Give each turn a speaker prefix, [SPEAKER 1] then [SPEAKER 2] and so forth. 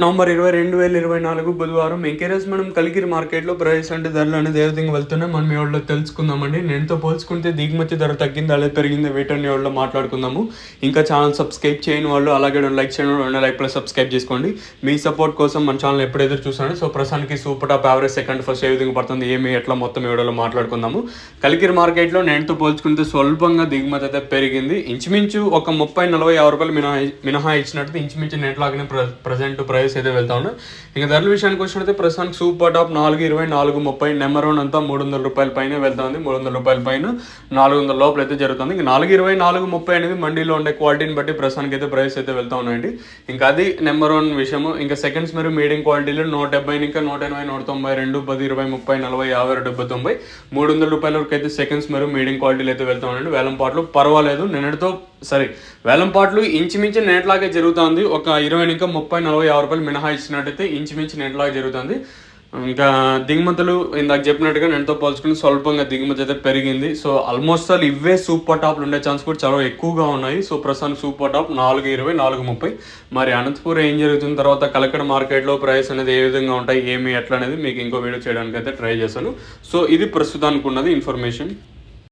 [SPEAKER 1] November 20, 2024 బుధవారం MKS మనం కలికిరి మార్కెట్లో ప్రైస్ అంటే ధరలు అనేది ఏ విధంగా వెళ్తున్నాయి మనం ఈ వాళ్ళలో తెలుసుకుందామండి. నేనుతో పోల్చుకుంటే దిగుమతి ధర తగ్గింది అలాగే పెరిగింది వీటన్ని వాళ్ళలో మాట్లాడుకుందాము. ఇంకా ఛానల్ సబ్స్క్రైబ్ చేయని వాళ్ళు అలాగే లైక్ చేయడం లైక్ ప్లస్ సబ్స్క్రైబ్ చేసుకోండి. మీ సపోర్ట్ కోసం మన ఛానల్ ఎప్పుడు ఎదురు చూస్తాను. సో ప్రస్తుతానికి super top average second first ఏ విధంగా పడుతుంది ఏమి ఎట్లా మొత్తం ఈ వీడియోలో మాట్లాడుకుందాము. కలికిరి మార్కెట్లో నేనుతో పోల్చుకుంటే స్వల్పంగా దిగుమతి అయితే పెరిగింది. ఇంచుమించు ఒక 30-40 రూపాయలు మినహా ఇచ్చినట్టు ఇంచుమించు నెట్లాగానే ప్రజెంట్ ప్రైస్ అయితే వెళ్తా ఉన్నా. ఇంకా ధరల విషయానికి వచ్చినట్టు ప్రస్తుతానికి సూపర్ టాప్ 420, 430 నెంబర్ 1 అంతా 300 రూపాయల పైన వెళ్తా ఉంది. 300 రూపాయల పైన 400 లోపల అయితే జరుగుతుంది. ఇంకా 420, 430 అనేది మండీలో ఉండే క్వాలిటీని బట్టి ప్రస్తుతానికి అయితే ప్రైస్ అయితే వెళ్తా ఉన్నాయండి. ఇంకా అది నెంబర్ 1 విషయము. ఇంకా సెకండ్స్ మీరు మీడియం క్వాలిటీలో 170, ఇంకా 180, 190, 10, 20, 30, 40, 50, 70, 90, 300 రూపాయల వరకు అయితే సెకండ్స్ మీరు మీడియం క్వాలిటీలో అయితే వెళ్తా ఉండండి. వేలం పాటలు పర్వాలేదు నిన్నటితో వేలం పాటలు ఇంచుమించు నేట్లాగే జరుగుతుంది. ఒక 20, ఇంకా 30, 40, 50 రూపాయలు మినహా ఇచ్చినట్టయితే ఇంచుమించు నేట్లాగే జరుగుతుంది. ఇంకా దిగుమతులు ఇందాక చెప్పినట్టుగా నేనుతో పోల్చుకుని స్వల్పంగా దిగుమతి అయితే పెరిగింది. సో ఆల్మోస్ట్ ఆల్ ఇవే సూపర్ టాప్లు ఉండే ఛాన్స్ కూడా చాలా ఎక్కువగా ఉన్నాయి. సో ప్రస్తుతానికి సూపర్ టాప్ 420, 430. మరి అనంతపూర్ ఏం జరుగుతుంది, తర్వాత కలకడ మార్కెట్లో ప్రైస్ అనేది ఏ విధంగా ఉంటాయి ఏమి ఎట్లా అనేది మీకు ఇంకో వీడియో చేయడానికి అయితే ట్రై చేశాను. సో ఇది ప్రస్తుతానికి ఉన్నది ఇన్ఫర్మేషన్.